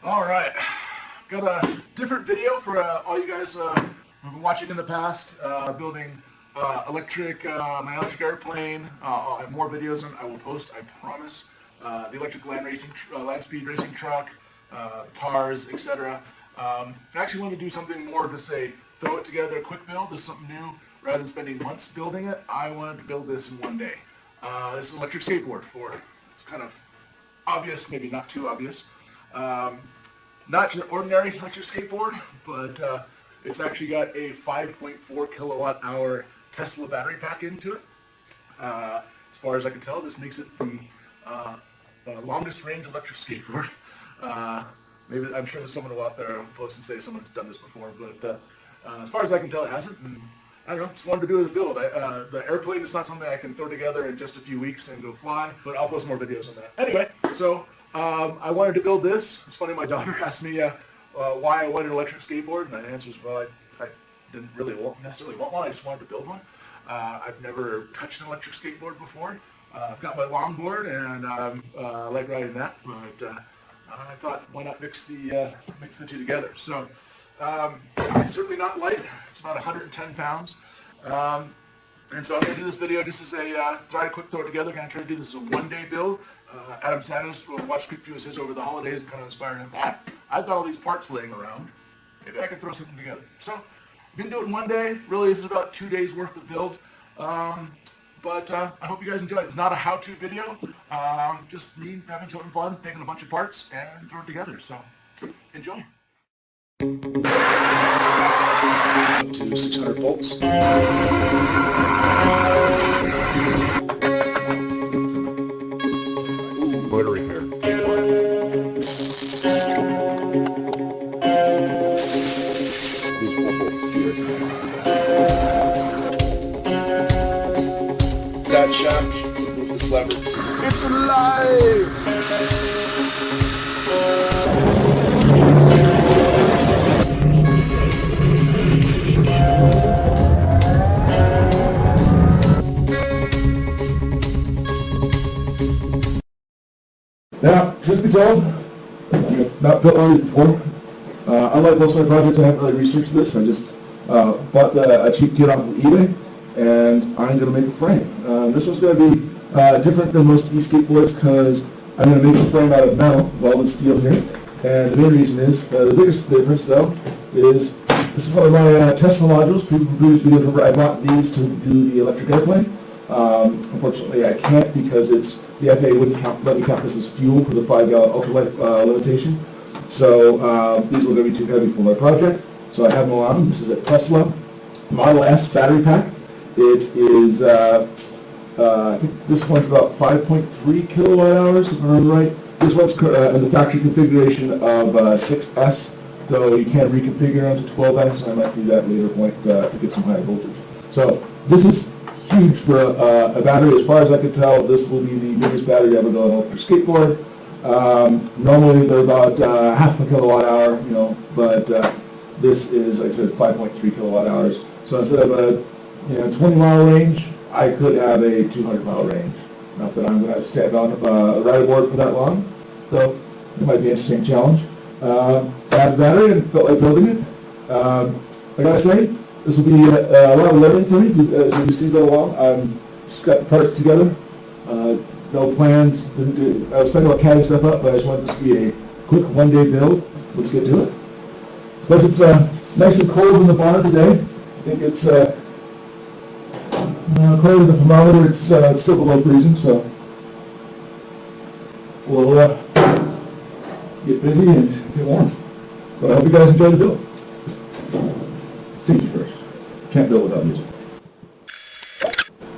Alright, got a different video for all you guys who've been watching in the past, building my electric airplane. I'll have more videos on I will post, I promise. The electric land speed racing truck, cars, etc. I actually want to do something more, just throw it together, a quick build. This is something new. Rather than spending months building it, I wanted to build this in one day. This is an electric skateboard it's kind of obvious, maybe not too obvious. Not an ordinary electric skateboard, but it's actually got a 5.4 kilowatt hour Tesla battery pack into it. As far as I can tell, this makes it the longest range electric skateboard. Maybe I'm sure there's someone out there who posts and say someone's done this before, but as far as I can tell, it hasn't. And I don't know, just wanted to do a build. The airplane is not something I can throw together in just a few weeks and go fly, but I'll post more videos on that. Anyway, so I wanted to build this. It's funny, my daughter asked me why I wanted an electric skateboard, and my answer was, well, I didn't really necessarily want one. I just wanted to build one. I've never touched an electric skateboard before. I've got my longboard, and I like riding that, but I thought, why not mix the two together? So it's certainly not light. It's about 110 pounds. And so I'm going to do this video just as try to throw it together. Going to try to do this as a one-day build. Adam Sanders watched a few of his over the holidays and kind of inspired him. I've got all these parts laying around. Maybe I can throw something together. So I'm going to do it in one day. Really, this is about 2 days worth of build. But I hope you guys enjoy it. It's not a how-to video. Just me having something fun, taking a bunch of parts and throwing it together. So enjoy. Up to 600 volts. Motor repair. These 4 volts here. That shaft moves this lever. It's alive! Now, truth be told, I've not built one of these before. Unlike most of my projects, I haven't really researched this. I just bought a cheap kit off of eBay, and I'm going to make a frame. This one's going to be different than most e-skateboards because I'm going to make a frame out of metal, welded steel here. And the main reason is, the biggest difference though, is this is one of my Tesla modules. People from previous videos, I bought these to do the electric airplane. Unfortunately, I can't because the FAA wouldn't let me count this as fuel for the 5-gallon ultralight limitation. So these were going to be too heavy for my project. So I have them on. This is a Tesla Model S battery pack. It is, I think this one's about 5.3 kilowatt hours, if I remember right. This one's in the factory configuration of 6S, though you can reconfigure onto 12S, and I might do that later point to get some high voltage. So this is huge for a battery. As far as I can tell, this will be the biggest battery ever built on an electric skateboard. Normally they're about half a kilowatt hour, but this is, like I said, 5.3 kilowatt hours. So instead of a 20-mile range, I could have a 200-mile range. Not that I'm going to stand on a ride board for that long, so it might be an interesting challenge. I have a battery and felt like building it. I gotta say, this will be a lot of learning for me as we see go along. Just got the parts together. No plans. I was thinking about catting stuff up, but I just wanted this to be a quick one-day build. Let's get to it. But it's nice and cold in the barn today. I think it's according to the thermometer, it's still below freezing, so we'll get busy and get warm. But I hope you guys enjoy the build. Safety first. Can't build without music.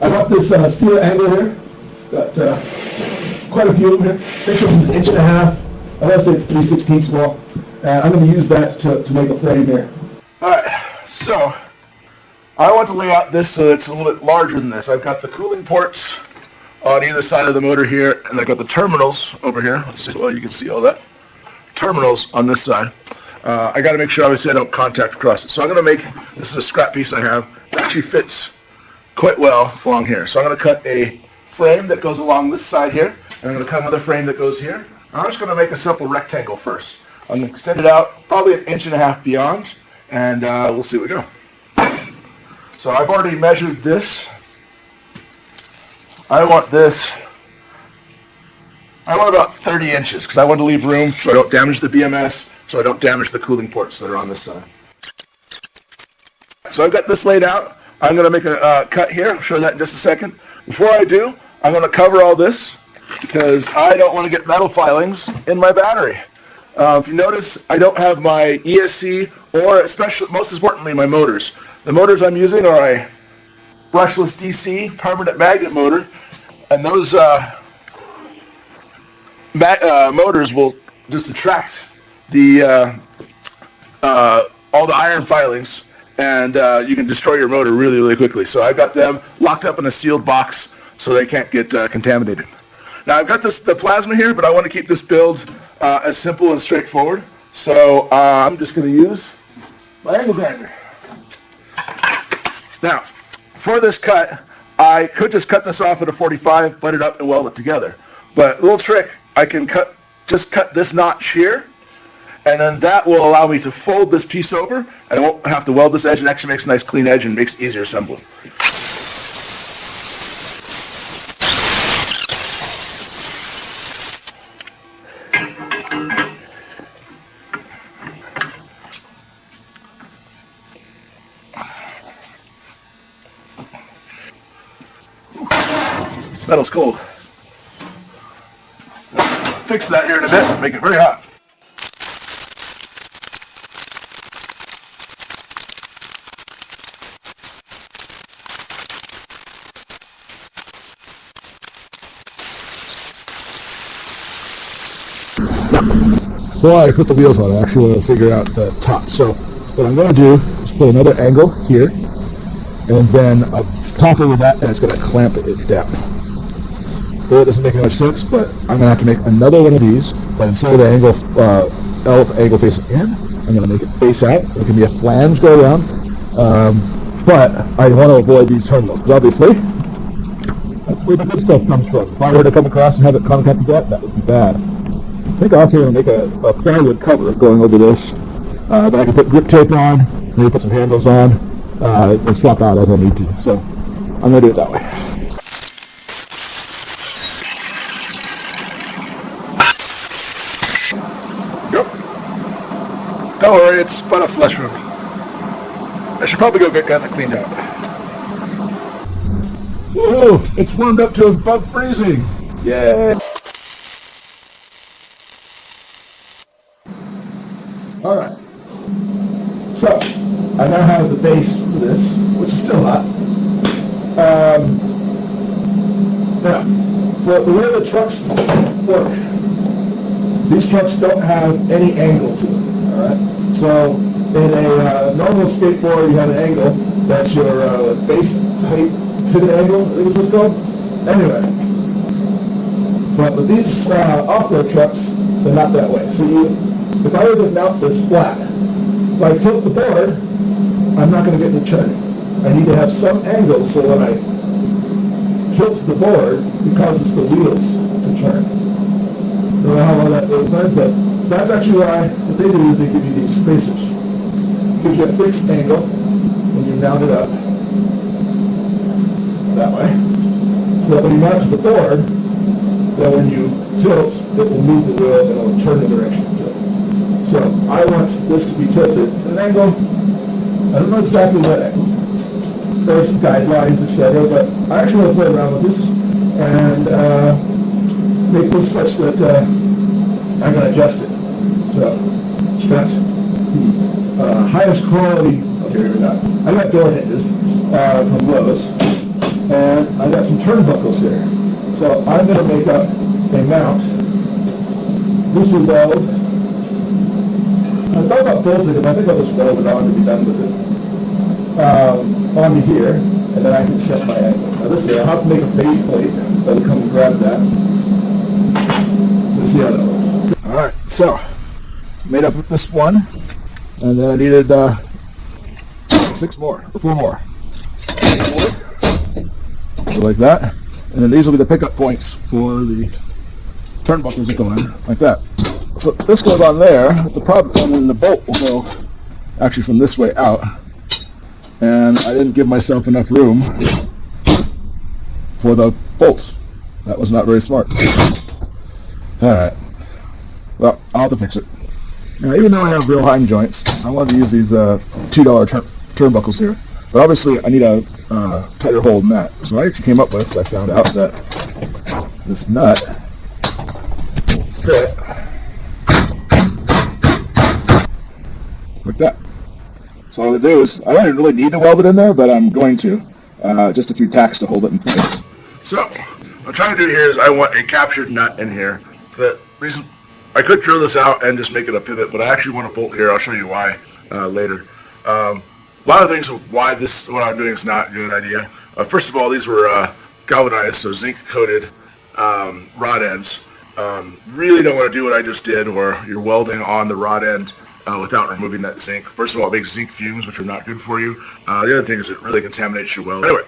I got this steel angle here. Got quite a few of them here. This one's an 1.5 inches. I want to say it's 3/16 small. And I'm going to use that to make a frame here. Alright, so I want to lay out this so it's a little bit larger than this. I've got the cooling ports on either side of the motor here, and I've got the terminals over here. Let's see, well, you can see all that. Terminals on this side. I got to make sure, obviously, I don't contact across it. So I'm going to make, this is a scrap piece I have. It actually fits quite well along here. So I'm going to cut a frame that goes along this side here, and I'm going to cut another frame that goes here. I'm just going to make a simple rectangle first. I'm going to extend it out probably 1.5 inches beyond, and we'll see what we go. So I've already measured this. I want about 30 inches because I want to leave room so I don't damage the BMS, so I don't damage the cooling ports that are on this side. So I've got this laid out. I'm going to make a cut here. I'll show that in just a second. Before I do, I'm going to cover all this because I don't want to get metal filings in my battery. If you notice, I don't have my ESC or, especially, most importantly, my motors. The motors I'm using are a brushless DC permanent magnet motor, and those motors will just attract the all the iron filings, and you can destroy your motor really, really quickly. So I've got them locked up in a sealed box so they can't get contaminated. Now I've got the plasma here, but I want to keep this build as simple and straightforward. So I'm just going to use my angle grinder. Now, for this cut, I could just cut this off at a 45, butt it up, and weld it together. But a little trick, I can just cut this notch here, and then that will allow me to fold this piece over, and I won't have to weld this edge, and actually makes a nice clean edge and makes easier assembly. Metal's cold. Fix that here in a bit, make it very hot. So I put the wheels on. I actually want to figure out the top. So what I'm going to do is put another angle here, and then a top over that, and it's going to clamp it down. That doesn't make much sense, but I'm going to have to make another one of these, but instead of the angle, angle facing in, I'm going to make it face out. It can be a flange go around, but I want to avoid these terminals, because obviously, that's where the good stuff comes from. If I were to come across and have it contact to that would be bad. I think I also want to make a plywood cover going over this, that I can put grip tape on, maybe put some handles on, and swap out as I need to. So I'm going to do it that way. Don't worry, it's but a flush room. I should probably go get that cleaned out. Whoa! It's warmed up to above freezing! Yay! Alright. So, I now have the base for this, which is still hot. Now, for the way the trucks work, these trucks don't have any angle to them. Alright, so in a normal skateboard you have an angle, that's your base height pivot angle, I think is what it's called. Anyway, but with these off-road trucks, they're not that way. So if I were to mount this flat, if I tilt the board, I'm not going to get any turning. I need to have some angle so when I tilt the board, it causes the wheels to turn. I don't know how well that goes, but that's actually why what they do is they give you these spacers. It gives you a fixed angle when you mount it up that way. So that when you mount it to the board, then when you tilt, it will move the wheel and it will turn the direction of tilt. So I want this to be tilted at an angle. I don't know exactly what angle. There's some guidelines, etc. But I actually want to play around with this and make this such that I'm going to adjust it. So, got the highest quality, okay, here we go. I got door hinges from Lowe's, and I got some turnbuckles here. So I'm going to make up a mount. This will weld. I thought about bolting it, but I think I'll just weld it on to be done with it. Onto here, and then I can set my angle. Now this here, I'll have to make a base plate that will come and grab that. Let's see how that works. Alright, so made up with this one, and then I needed 4 more. So like that, and then these will be the pickup points for the turnbuckles that go in, like that. So this goes on there. The problem, and then the bolt will go actually from this way out. And I didn't give myself enough room for the bolts. That was not very smart. Alright. Well, I'll have to fix it. Now, even though I have real Heim joints, I wanted to use these $2 turnbuckles here. But obviously, I need a tighter hole than that. So I actually came up with, I found out that this nut fit like that. So all I do is, I don't really need to weld it in there, but I'm going to. Just a few tacks to hold it in place. So, what I'm trying to do here is I want a captured nut in here. The reason, I could drill this out and just make it a pivot, but I actually want a bolt here. I'll show you why later. A lot of things why what I'm doing is not a good idea. First of all, these were galvanized, so zinc-coated rod ends. Really don't want to do what I just did, where you're welding on the rod end without removing that zinc. First of all, it makes zinc fumes, which are not good for you. The other thing is it really contaminates your weld. Anyway,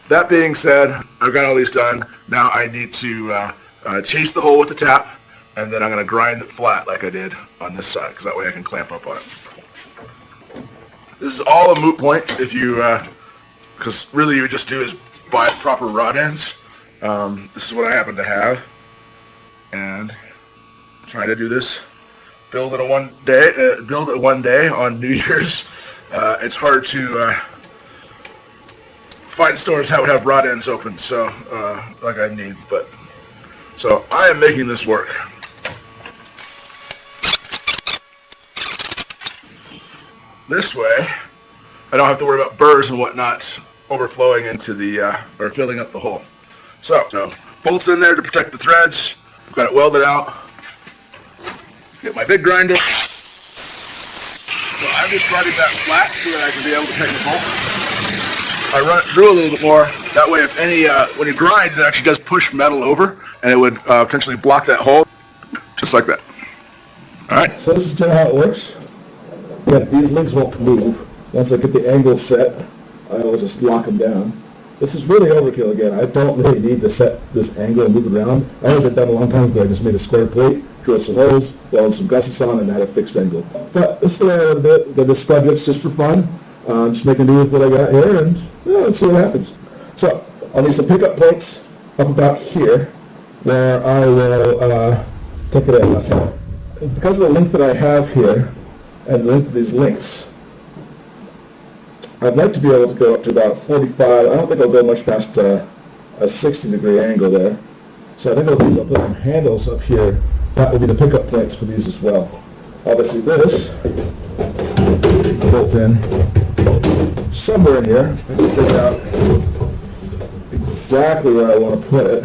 that being said, I've got all these done. Now I need to chase the hole with the tap, and then I'm going to grind it flat like I did on this side, because that way I can clamp up on it. This is all a moot point if you, because really you would just do is buy proper rod ends. This is what I happen to have, and try to do this. Build it one day on New Year's. It's hard to find stores that would have rod ends open, so like I need. But so I am making this work. This way, I don't have to worry about burrs and whatnot overflowing into the or filling up the hole. So bolts in there to protect the threads. I've got it welded out. Get my big grinder. So I'm just running that flat so that I can be able to tighten the bolt. I run it through a little bit more. That way, if any, when you grind, it actually does push metal over, and it would potentially block that hole, just like that. All right. So this is kind of how it works. Yeah, these links won't move. Once I get the angle set, I will just lock them down. This is really overkill again. I don't really need to set this angle and move it around. I had it done a long time ago. I just made a square plate, drilled some holes, welded some gussets on, and had a fixed angle. But this is the way I want to do it. Got this project's just for fun. Just making do with what I got here, and yeah, let's see what happens. So I'll need some pickup plates up about here, where I will take it in. So because of the length that I have here, and the length of these links, I'd like to be able to go up to about 45. I don't think I'll go much past a 60-degree angle there. So I think I'll put some handles up here. That will be the pickup plates for these as well. Obviously this, bolt in somewhere in here. I can figure out exactly where I want to put it.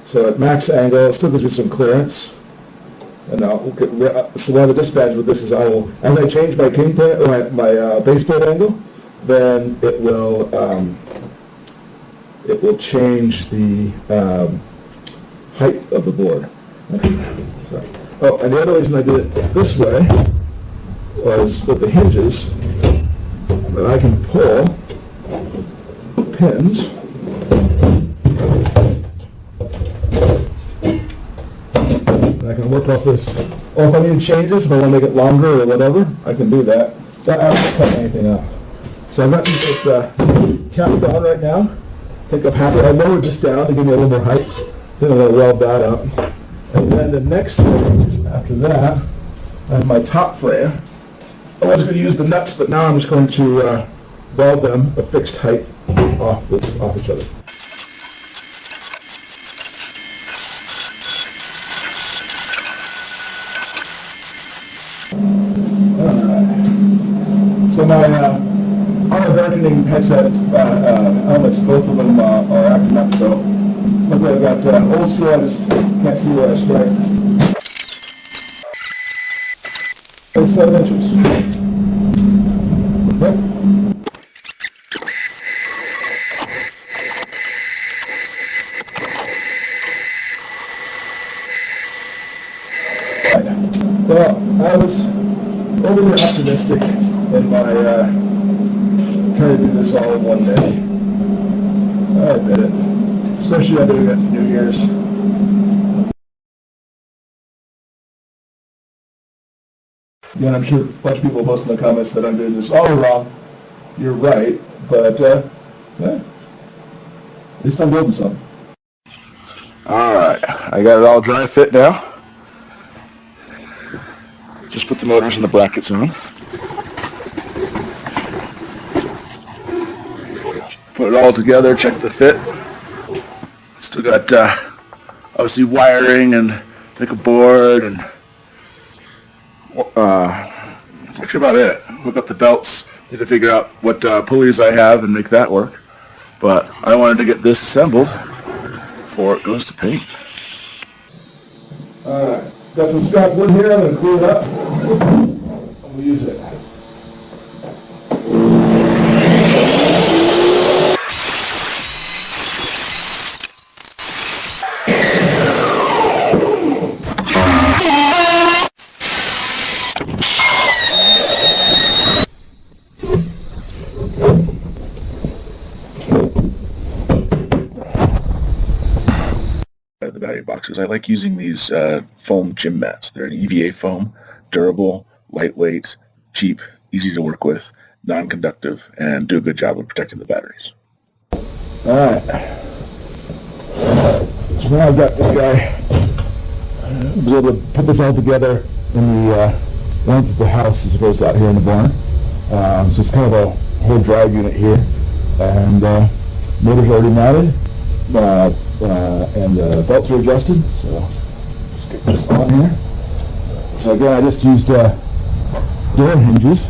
So at max angle, it still gives me some clearance. And so one of the disadvantages with this is I will, as I change my king plate, my base plate angle, then it will change the height of the board. Oh, and the other reason I did it this way was with the hinges that I can pull the pins I can work off this, or if I need changes, if I want to make it longer or whatever, I can do that. That I don't cut anything off. So I'm not going to tapped on right now. I think I'm happy. I lowered this down to give me a little more height. Then I'm going to weld that up. And then the next thing after that, I have my top frame. I was going to use the nuts, but now I'm just going to weld them a fixed height off each other. So my auto darkening headset helmets, both of them are acting up, so look like I've got old school, I just can't see where I strike. It's 7 inches. Okay. Well, I was overly optimistic in my trying to do this all in one day. I admit it. Especially after we got to New Year's. Again, I'm sure a bunch of people post in the comments that I'm doing this all wrong. You're right, but yeah, at least I'm building something. Alright, I got it all dry fit now. Just put the motors and the brackets on. Put it all together, check the fit. Still got obviously wiring and make a board, and that's actually about it. Hook up the belts. Need to figure out what pulleys I have and make that work. But I wanted to get this assembled before it goes to paint. Alright, got some scrap wood here. I'm going to clean it up. I'm going to use it. The battery boxes. I like using these foam gym mats. They're an EVA foam, durable, lightweight, cheap, easy to work with, non-conductive, and do a good job of protecting the batteries. Alright. So now I've got this guy. I was able to put this all together in the length of the house as opposed to out here in the barn. So it's kind of a whole drive unit here. And motors are already mounted. And the belts are adjusted, so let's get this on here. So again, I just used door hinges,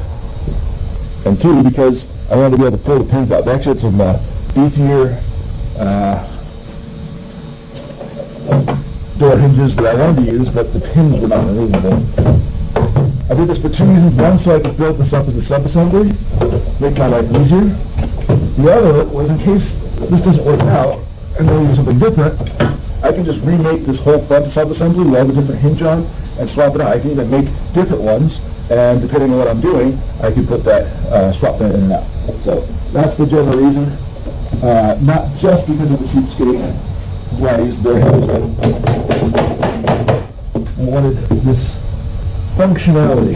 and two, because I wanted to be able to pull the pins out. They actually had some beefier door hinges that I wanted to use, but the pins were not removable. I did this for two reasons. One, so I could build this up as a sub-assembly, make my life easier. The other was in case this doesn't work out, and then we do something different, I can just remake this whole front sub-assembly with all the different hinge on and swap it out. I can even make different ones, and depending on what I'm doing, I can put that, swap that in and out. So that's the general reason, not just because of the cheapskate, is why I used their hinge. I wanted this functionality.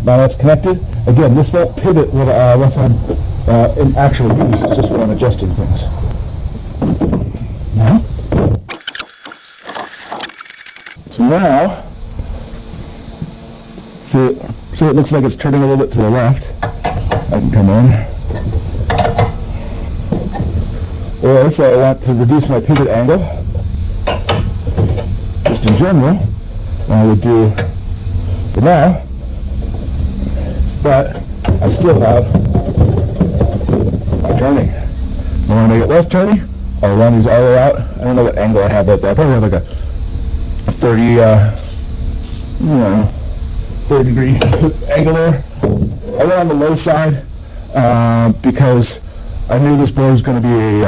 Now that's connected. Again, this won't pivot unless I'm in actual use. It's just when I'm adjusting things. Now, so now, so it looks like it's turning a little bit to the left. I can come in. Or so I want to reduce my pivot angle. Just in general, I would do for now. But I still have my turning. I want to make it less turny. I'll run these all the way out. I don't know what angle I have right there. I probably have like a 30, 30 degree angle there. I went on the low side because I knew this board was going to be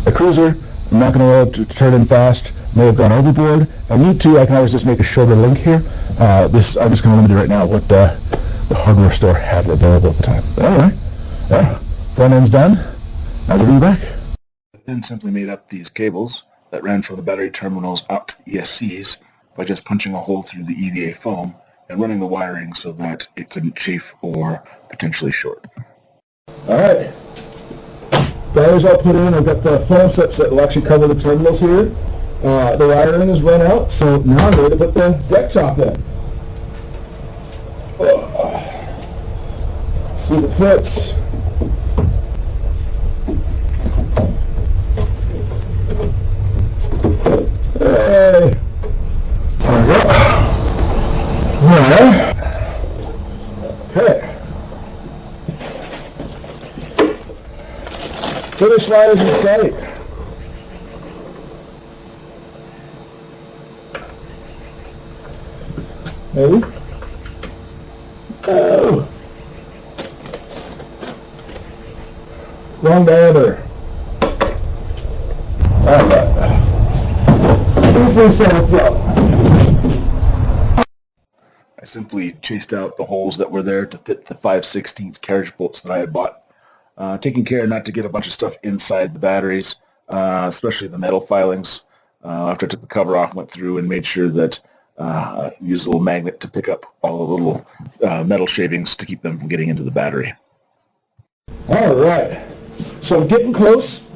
a cruiser. I'm not going to turn in fast. May have gone overboard. I need to. I can always just make a shorter link here. I'm just going to limit it right now what the hardware store had available at the time. But anyway, yeah, front end's done. Now we'll be back. Then simply made up these cables that ran from the battery terminals out to the ESCs by just punching a hole through the EVA foam and running the wiring so that it couldn't chafe or potentially short. Alright, batteries all put in. I've got the foam sets that will actually cover the terminals here. The wiring is run out, so now I'm ready to put the deck top in. See if it fits. Hey! There we go. There. Okay. Finish line is in sight. Maybe? Oh! Wrong diameter. Alright. Easily set up well. I simply chased out the holes that were there to fit the 5/16 carriage bolts that I had bought, taking care not to get a bunch of stuff inside the batteries, especially the metal filings. After I took the cover off, went through and made sure that used a little magnet to pick up all the little metal shavings to keep them from getting into the battery. All right, so I'm getting close.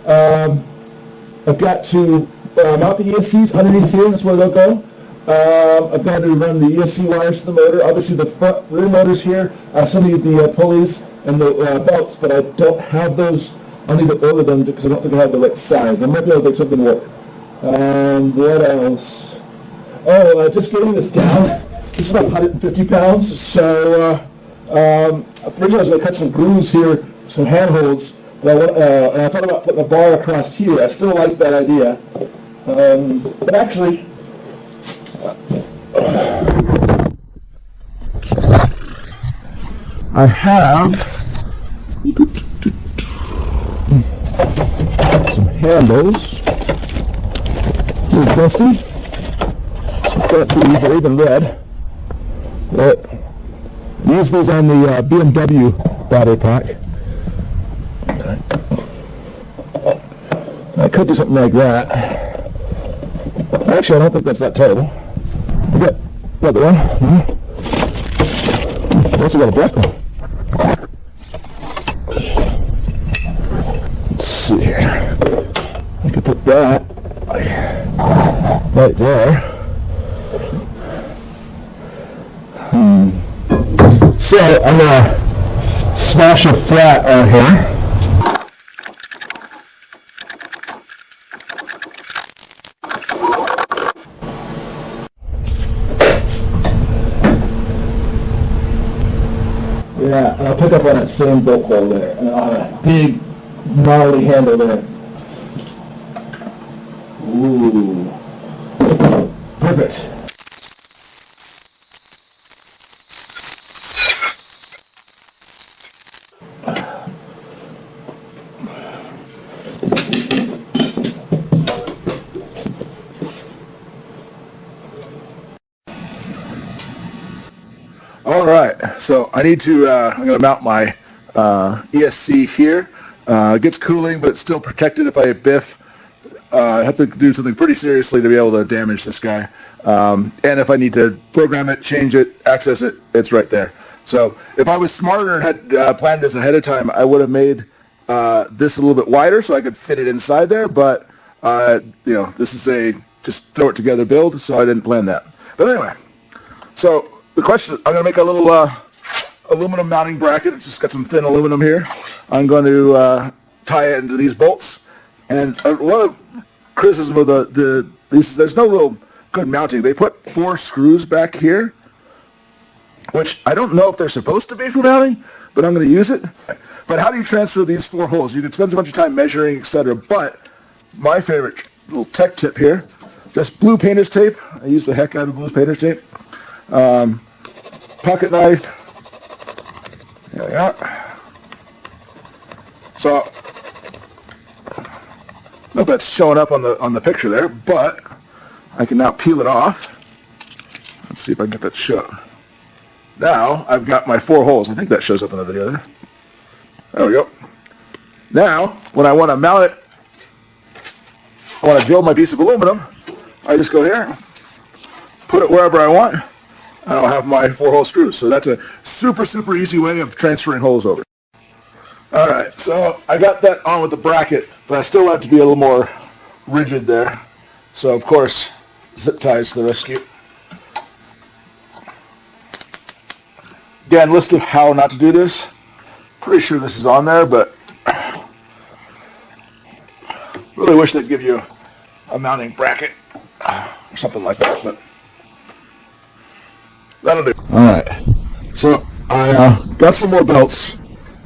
I've got to mount the ESCs underneath here. That's where they'll go. I've got to run the ESC wires to the motor. Obviously, the front rear motors here. I still need the pulleys and the belts, but I don't have those. I'll need to order them because I don't think I have the right size. I might be able to make something work. What else? Oh, just getting this down. This is about 150 pounds. So originally I was going to cut some grooves here, some handholds. And I thought about putting a bar across here. I still like that idea. But actually, I have some handles. A little dusty. Got these, they're even red. But use these on the BMW battery pack. I could do something like that. Actually, I don't think that's that terrible. I got the other one. I also got a black one. Let's see here. I could put that right there. So I'm gonna smash a flat on here. Yeah, and I'll pick up on that same bolt hole there, and I'll have a big, gnarly handle there. Ooh. Perfect. All right, so I need to, I'm going to mount my ESC here. It gets cooling, but it's still protected if I biff. I have to do something pretty seriously to be able to damage this guy. And if I need to program it, change it, access it, it's right there. So if I was smarter and had planned this ahead of time, I would have made this a little bit wider so I could fit it inside there. But, you know, this is a just throw it together build, so I didn't plan that. But anyway, so the question, I'm going to make a little aluminum mounting bracket. It's just got some thin aluminum here. I'm going to tie it into these bolts. And one of the criticism of these, there's no real good mounting. They put 4 screws back here, which I don't know if they're supposed to be for mounting, but I'm going to use it. But how do you transfer these 4 holes? You can spend a bunch of time measuring, etc. But my favorite little tech tip here, just blue painter's tape. I use the heck out of blue painter's tape. Pocket knife. There we are. So, I don't know if that's showing up on the picture there, but I can now peel it off. Let's see if I can get that to show. Now I've got my 4 holes. I think that shows up in the video there. There we go. Now, when I want to mount it, I want to drill my piece of aluminum. I just go here, put it wherever I want, and I'll have my 4-hole screws. So that's a super, super easy way of transferring holes over. Alright, so I got that on with the bracket, but I still have to be a little more rigid there. So of course, zip ties to the rescue. Again, list of how not to do this. Pretty sure this is on there, but really wish they'd give you a mounting bracket or something like that, but that'll do. Alright, so I got some more belts.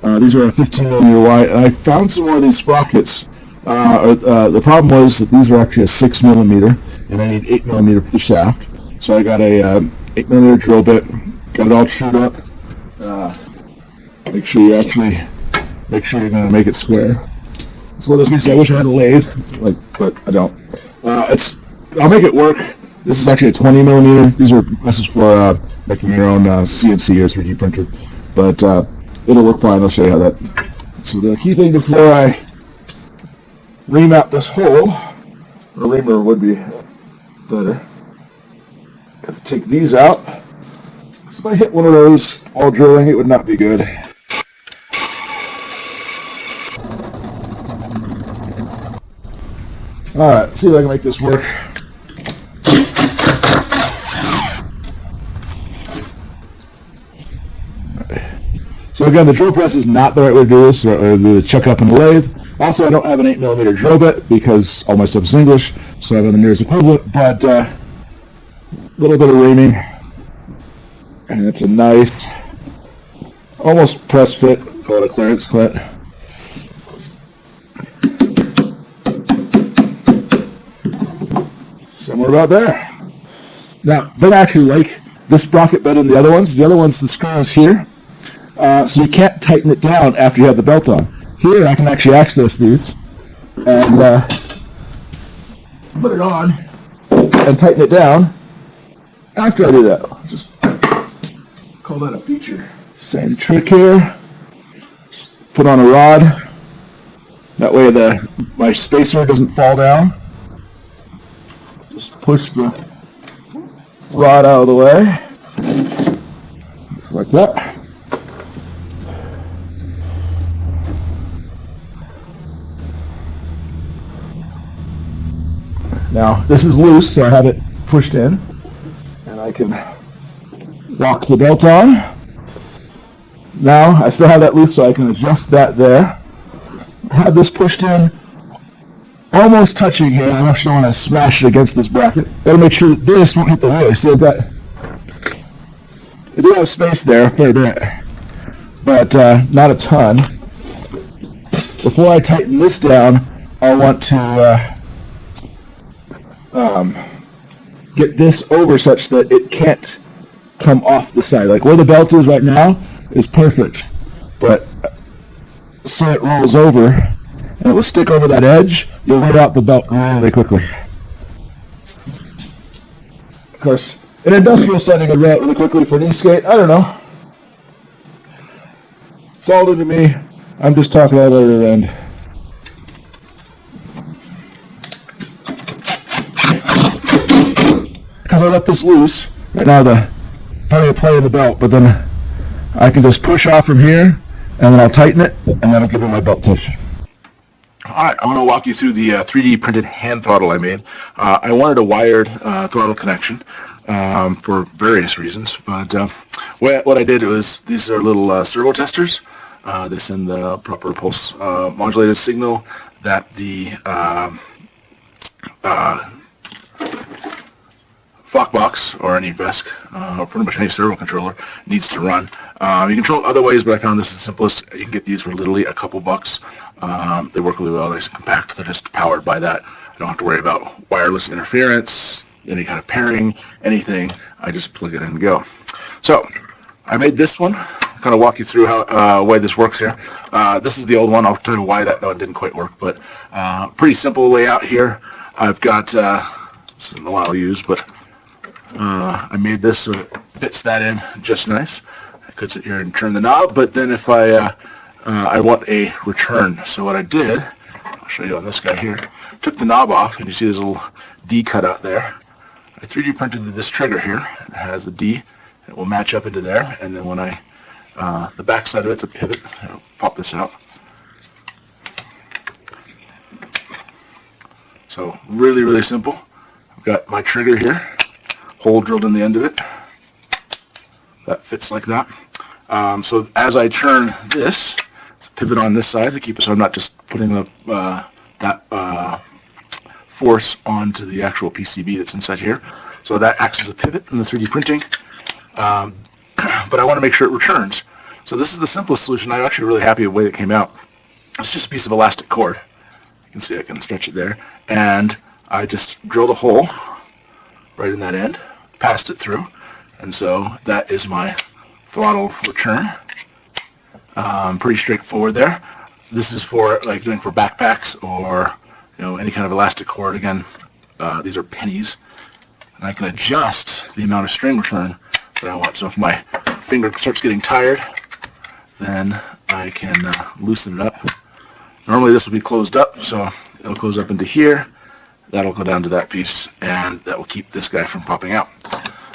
These are 15 millimeter wide, and I found some more of these sprockets. The problem was that these are actually a 6 millimeter, and I need 8 millimeter for the shaft. So I got a 8 millimeter drill bit, got it all chewed up. Make sure you're going to make it square. It's one of those pieces I wish I had a lathe, but I don't. I'll make it work. This is actually a 20 millimeter. This is for making your own CNC or 3D printer, but it'll work fine. I'll show you how that. So the key thing before I remount this hole A reamer would be better. Got to take these out. So if I hit one of those while drilling, it would not be good. Alright, see if I can make this work. So again, the drill press is not the right way to do this, or to chuck up in the lathe. Also, I don't have an 8mm drill bit because all my stuff is English, so I have the nearest equivalent, but a little bit of reaming, and it's a nice, almost press fit, call it a clearance clip. Somewhere about there. Now, they actually like this sprocket better than the other ones. The other ones, the screw is here. So you can't tighten it down after you have the belt on. Here I can actually access these and put it on and tighten it down after I do that. Just call that a feature. Same trick here. Just put on a rod. That way my spacer doesn't fall down. Just push the rod out of the way. Like that. Now, this is loose, so I have it pushed in, and I can lock the belt on. Now, I still have that loose, so I can adjust that there. I have this pushed in, almost touching here. I don't want to smash it against this bracket. Gotta make sure that this won't hit the wheel. See, I do have space there, a fair bit, but not a ton. Before I tighten this down, I want to get this over such that it can't come off the side. Like where the belt is right now is perfect, but say it rolls over and it will stick over that edge, you'll let out the belt really quickly. Of course, in industrial setting, I'd roll it really quickly for an e-skate. I don't know. It's all new to me. I'm just talking out of the other end. Because I let this loose, right now the plenty of play in the belt, but then I can just push off from here, and then I'll tighten it, and then I'll give it my belt tension. Alright, I'm going to walk you through the 3D printed hand throttle I made. I wanted a wired throttle connection for various reasons, but what I did was, these are little servo testers. They send the proper pulse modulated signal that the Focbox or any VESC or pretty much any servo controller needs to run. You can control it other ways, but I found this is the simplest. You can get these for literally a couple bucks. They work really well, nice and compact. They're just powered by that. I don't have to worry about wireless interference, any kind of pairing, anything. I just plug it in and go. So I made this one. I'll kind of walk you through how why this works here. This is the old one. I'll tell you why that one didn't quite work, but pretty simple layout here. I've got this isn't the one I'll use, but I made this so it fits that in just nice. I could sit here and turn the knob, but then if I want a return, so what I did, I'll show you on this guy here, took the knob off, and you see there's a little D cut out there. I 3D printed this trigger here. It has the D. It will match up into there, and then when I, the back side of it's a pivot. I'll pop this out. So really, really simple. I've got my trigger here. Hole drilled in the end of it. That fits like that. So as I turn this, it's a pivot on this side to keep it so I'm not just putting that force onto the actual PCB that's inside here. So that acts as a pivot in the 3D printing. But I want to make sure it returns. So this is the simplest solution. I'm actually really happy with the way it came out. It's just a piece of elastic cord. You can see I can stretch it there. And I just drilled a hole right in that end, passed it through, and so that is my throttle return. Pretty straightforward there. This is for like doing for backpacks or any kind of elastic cord. Again, these are pennies, and I can adjust the amount of string return that I want. So if my finger starts getting tired, then I can loosen it up. Normally this will be closed up, so it'll close up into here, That'll go down to that piece, and that will keep this guy from popping out.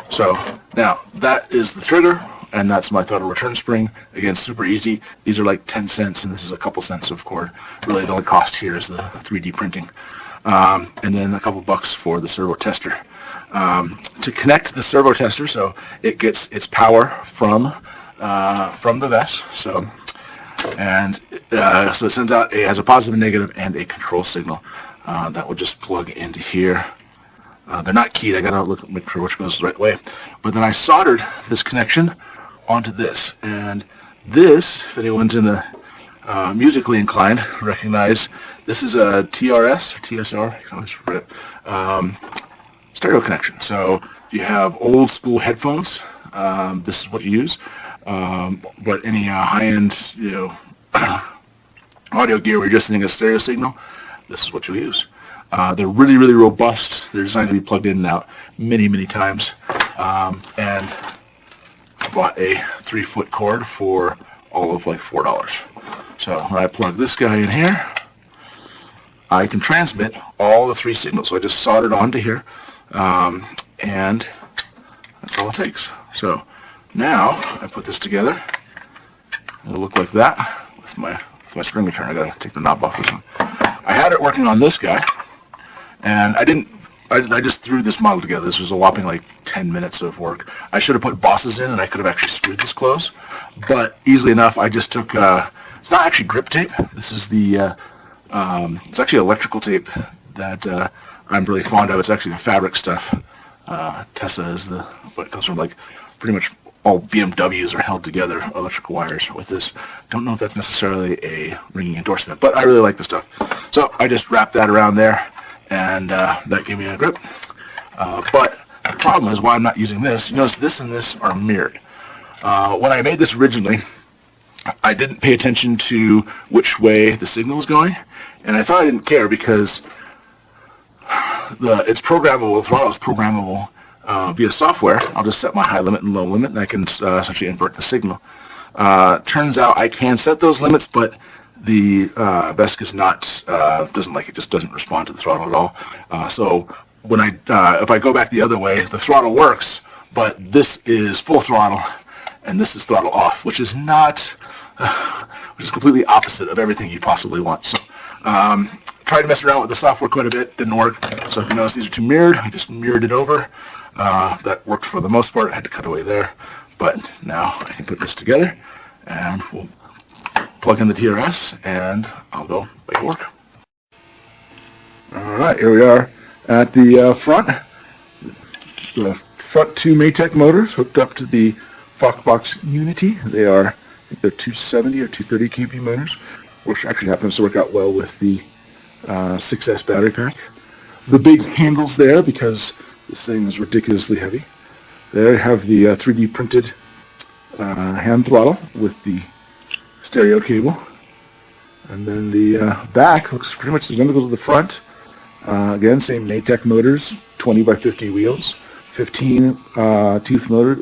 So now that is the trigger, and that's my throttle return spring. Again, super easy. These are like 10 cents, and this is a couple cents of cord. Really, the only cost here is the 3D printing. And then a couple bucks for the servo tester. To connect the servo tester, so it gets its power from the vest. So it sends out has a positive and negative and a control signal. That will just plug into here. They're not keyed. I gotta make sure which goes the right way. But then I soldered this connection onto this, and this, if anyone's in the musically inclined, recognize this is a TRS, TSR, I can always forget it, stereo connection. So if you have old school headphones, this is what you use. But any high-end, audio gear where you're just sending a stereo signal, this is what you use. They're really, really robust. They're designed to be plugged in and out many, many times. And I bought a 3-foot cord for all of like $4. So when I plug this guy in here, I can transmit all the 3 signals. So I just soldered onto here, and that's all it takes. So now I put this together. It'll look like that with my spring return. I gotta take the knob off this one. I had it working on this guy, and I just threw this model together. This was a whopping like 10 minutes of work. I should have put bosses in, and I could have actually screwed this close, but easily enough, I just took, it's not actually grip tape. This is the, it's actually electrical tape that I'm really fond of. It's actually the fabric stuff. Tessa is what comes from, like, pretty much all BMWs are held together, electrical wires with this. Don't know if that's necessarily a ringing endorsement, but I really like the stuff. So I just wrapped that around there, and that gave me a grip. But the problem is, why I'm not using this, you notice this and this are mirrored. When I made this originally, I didn't pay attention to which way the signal was going, and I thought I didn't care because it's programmable, the throttle is programmable via software. I'll just set my high limit and low limit, and I can essentially invert the signal. Turns out I can set those limits, but the VESC is not, doesn't like it, just doesn't respond to the throttle at all. So when if I go back the other way, the throttle works, but this is full throttle, and this is throttle off, which is not, which is completely opposite of everything you possibly want. So tried to mess around with the software quite a bit, didn't work. So if you notice these are 2 mirrored, I just mirrored it over. That worked for the most part. I had to cut away there, but now I can put this together, and we'll plug in the TRS, and I'll go make it work. All right, here we are at the front. The front 2 Maytech motors hooked up to the Focbox Unity. They are, I think they're 270 or 230 kV motors, which actually happens to work out well with the 6S battery pack. The big handles there, because this thing is ridiculously heavy. There you have the 3D printed hand throttle with the stereo cable. And then the back looks pretty much identical to the front. Again, same Maytech motors, 20 by 50 wheels, 15 tooth motor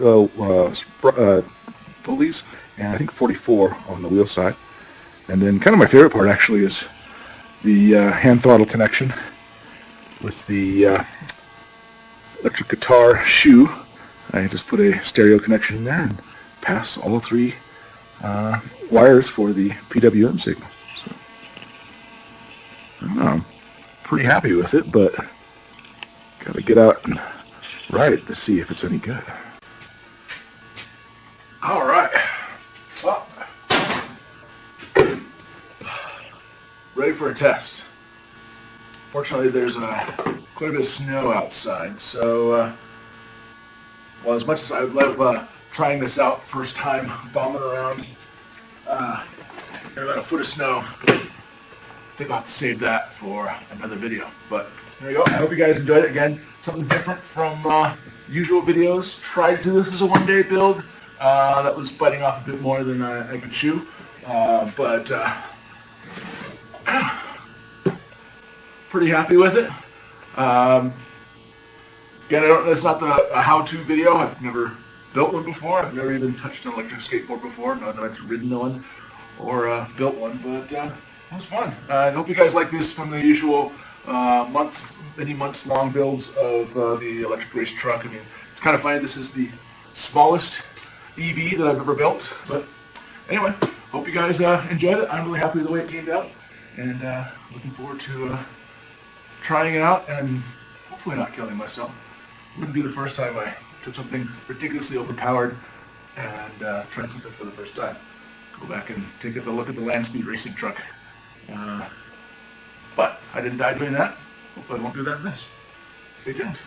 pulleys, and I think 44 on the wheel side. And then kind of my favorite part actually is the hand throttle connection with the electric guitar shoe. I just put a stereo connection in there and pass all 3 wires for the PWM signal. So, I don't know, I'm pretty happy with it, but gotta get out and ride it to see if it's any good. All right, well, ready for a test. Fortunately, there's quite a bit of snow outside, so well, as much as I would love trying this out first time, bombing around, there's about a foot of snow. I think I'll have to save that for another video. But there we go. I hope you guys enjoyed it. Again, something different from usual videos. Tried to do this as a one-day build. That was biting off a bit more than I could chew. But pretty happy with it. Again, it's not a how-to video. I've never built one before. I've never even touched an electric skateboard before. Not that I've ridden one or built one, but it was fun. I hope you guys like this from the usual many months long builds of the electric race truck. I mean, it's kind of funny. This is the smallest EV that I've ever built. But anyway, hope you guys enjoyed it. I'm really happy with the way it came out, and looking forward to trying it out and hopefully not killing myself. Wouldn't be the first time I took something ridiculously overpowered and tried something for the first time. Go back and take a look at the land speed racing truck. But I didn't die doing that. Hopefully I won't do that in this. Stay tuned.